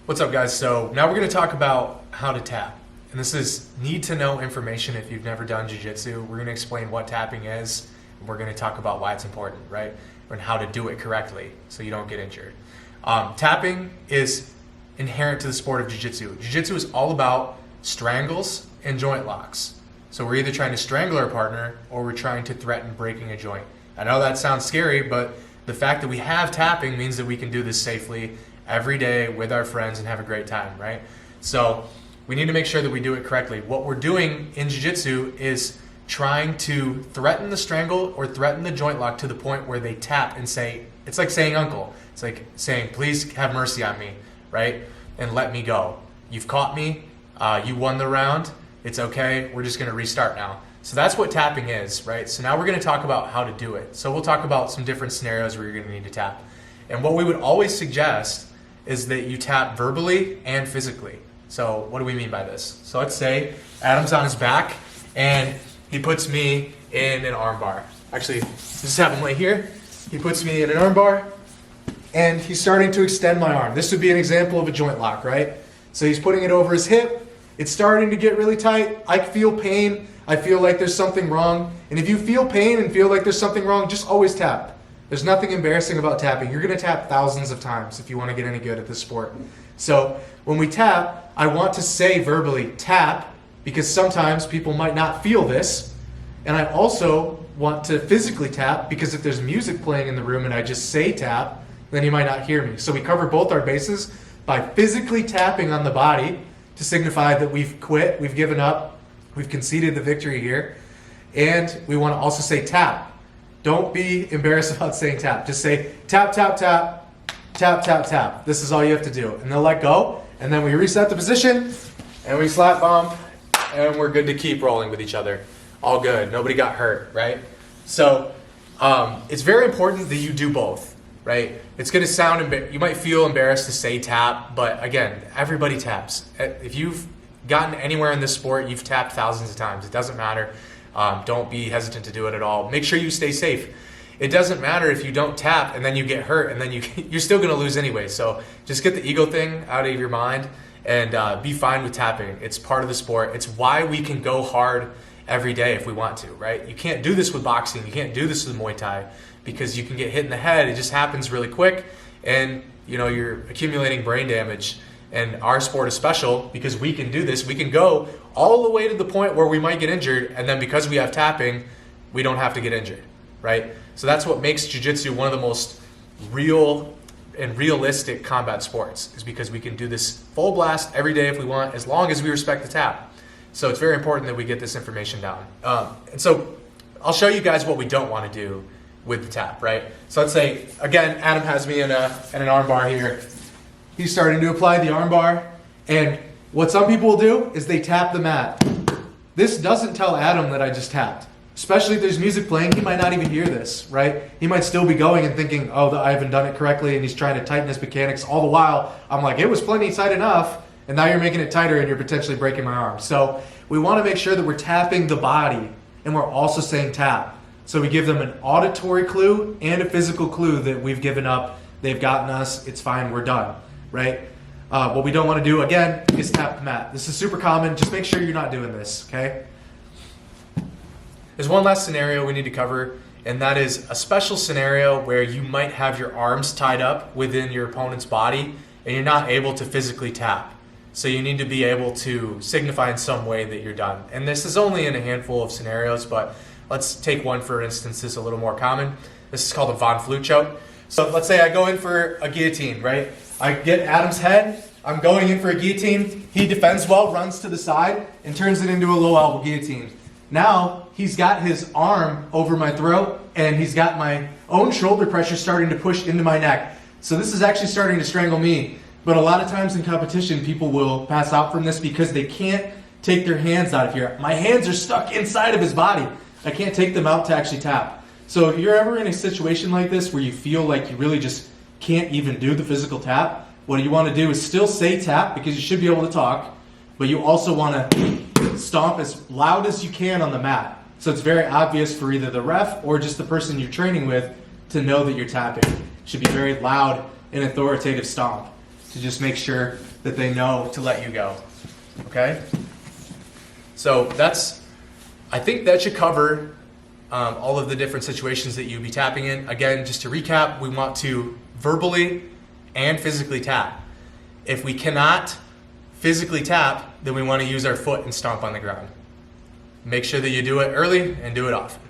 What's up, guys? So now we're going to talk about how to tap. And this is need to know information if you've never done jiu-jitsu. We're going to explain what tapping is, and we're going to talk about why it's important, right? And how to do it correctly so you don't get injured. Tapping is inherent to the sport of jiu-jitsu. Jiu-jitsu is all about strangles and joint locks. So we're either trying to strangle our partner or we're trying to threaten breaking a joint. I know that sounds scary, but the fact that we have tapping means that we can do this safely every day with our friends and have a great time, right? So we need to make sure that we do it correctly. What we're doing in jiu-jitsu is trying to threaten the strangle or threaten the joint lock to the point where they tap and say, it's like saying uncle. It's like saying, please have mercy on me, right? And let me go. You've caught me, you won the round, it's okay, we're just gonna restart now. So that's what tapping is, right? So now we're gonna talk about how to do it. So we'll talk about some different scenarios where you're gonna need to tap. And what we would always suggest is that you tap verbally and physically. So what do we mean by this? So let's say Adam's on his back and he puts me in an arm bar. Actually, just have him right here. He puts me in an arm bar and he's starting to extend my arm. This would be an example of a joint lock, right? So he's putting it over his hip. It's starting to get really tight. I feel pain. I feel like there's something wrong. And if you feel pain and feel like there's something wrong, just always tap. There's nothing embarrassing about tapping. You're going to tap thousands of times if you want to get any good at this sport. So when we tap, I want to say verbally tap because sometimes people might not feel this. And I also want to physically tap because if there's music playing in the room and I just say tap, then you might not hear me. So we cover both our bases by physically tapping on the body to signify that we've quit, we've given up, we've conceded the victory here. And we want to also say tap. Don't be embarrassed about saying tap. Just say tap, tap, tap, tap, tap, tap. This is all you have to do. And they'll let go. And then we reset the position and we slap bomb and we're good to keep rolling with each other. All good. Nobody got hurt, right? So it's very important that you do both, right? It's going to sound, you might feel embarrassed to say tap, but again, everybody taps. If you've gotten anywhere in this sport, you've tapped thousands of times. It doesn't matter. Don't be hesitant to do it at all. Make sure you stay safe. It doesn't matter if you don't tap and then you get hurt and then you're still going to lose anyway. So just get the ego thing out of your mind and be fine with tapping. It's part of the sport. It's why we can go hard every day if we want to, right? You can't do this with boxing. You can't do this with Muay Thai because you can get hit in the head. It just happens really quick and you're accumulating brain damage. And our sport is special because we can do this. We can go all the way to the point where we might get injured, and then because we have tapping, we don't have to get injured, right? So that's what makes jiu-jitsu one of the most real and realistic combat sports, is because we can do this full blast every day if we want, as long as we respect the tap. So it's very important that we get this information down. And so I'll show you guys what we don't want to do with the tap, right? So let's say, again, Adam has me in an arm bar here. He's starting to apply the arm bar, and what some people will do is they tap the mat. This doesn't tell Adam that I just tapped. Especially if there's music playing, he might not even hear this, right? He might still be going and thinking, oh, I haven't done it correctly, and he's trying to tighten his mechanics. All the while, I'm like, it was plenty tight enough, and now you're making it tighter and you're potentially breaking my arm. So we want to make sure that we're tapping the body, and we're also saying tap. So we give them an auditory clue and a physical clue that we've given up, they've gotten us, it's fine, we're done. Right? What we don't want to do, again, is tap the mat. This is super common. Just make sure you're not doing this, okay? There's one last scenario we need to cover, and that is a special scenario where you might have your arms tied up within your opponent's body, and you're not able to physically tap. So you need to be able to signify in some way that you're done. And this is only in a handful of scenarios, but let's take one, for instance, that's a little more common. This is called a Von Flue choke. So let's say I go in for a guillotine, right? I get Adam's head, I'm going in for a guillotine, he defends well, runs to the side, and turns it into a low elbow guillotine. Now, he's got his arm over my throat, and he's got my own shoulder pressure starting to push into my neck. So this is actually starting to strangle me. But a lot of times in competition, people will pass out from this because they can't take their hands out of here. My hands are stuck inside of his body. I can't take them out to actually tap. So if you're ever in a situation like this where you feel like you really just can't even do the physical tap, what you want to do is still say tap because you should be able to talk, but you also want to stomp as loud as you can on the mat. So it's very obvious for either the ref or just the person you're training with to know that you're tapping. It should be very loud and authoritative stomp. to just make sure that they know to let you go. Okay? So I think that should cover all of the different situations that you'd be tapping in. Again, just to recap, we want to verbally and physically tap. If we cannot physically tap, then we want to use our foot and stomp on the ground. Make sure that you do it early and do it often.